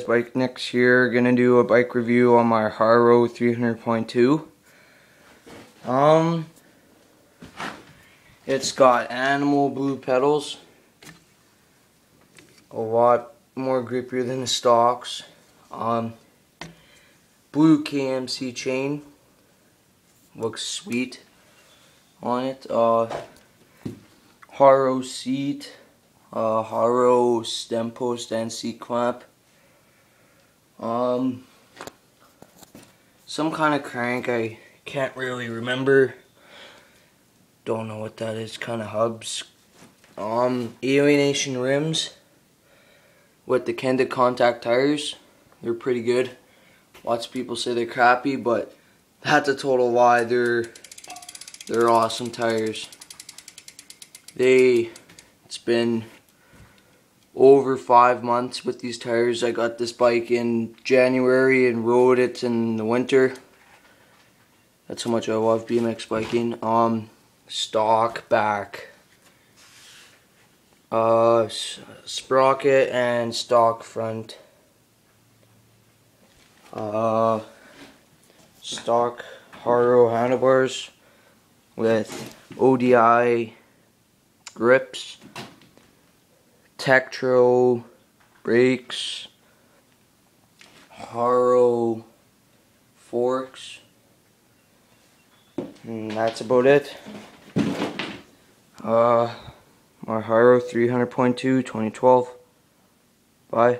Bike next year. Gonna do a bike review on my Haro 300.2. It's got animal blue pedals, a lot more grippier than the stocks. Blue KMC chain, looks sweet on it. Haro seat, Haro stem post and seat clamp. Some kind of crank, I can't really remember. Don't know what that is, kind of hubs. Alienation rims with the Kenda contact tires. They're pretty good. Lots of people say they're crappy, but that's a total lie. They're awesome tires. It's been over 5 months with these tires. I got this bike in January and rode it in the winter. That's how much I love BMX biking. Stock back, sprocket and stock front, stock Haro handlebars with ODI grips, Tektro brakes, Haro forks, and that's about it. My Haro 300.2 2012. Bye.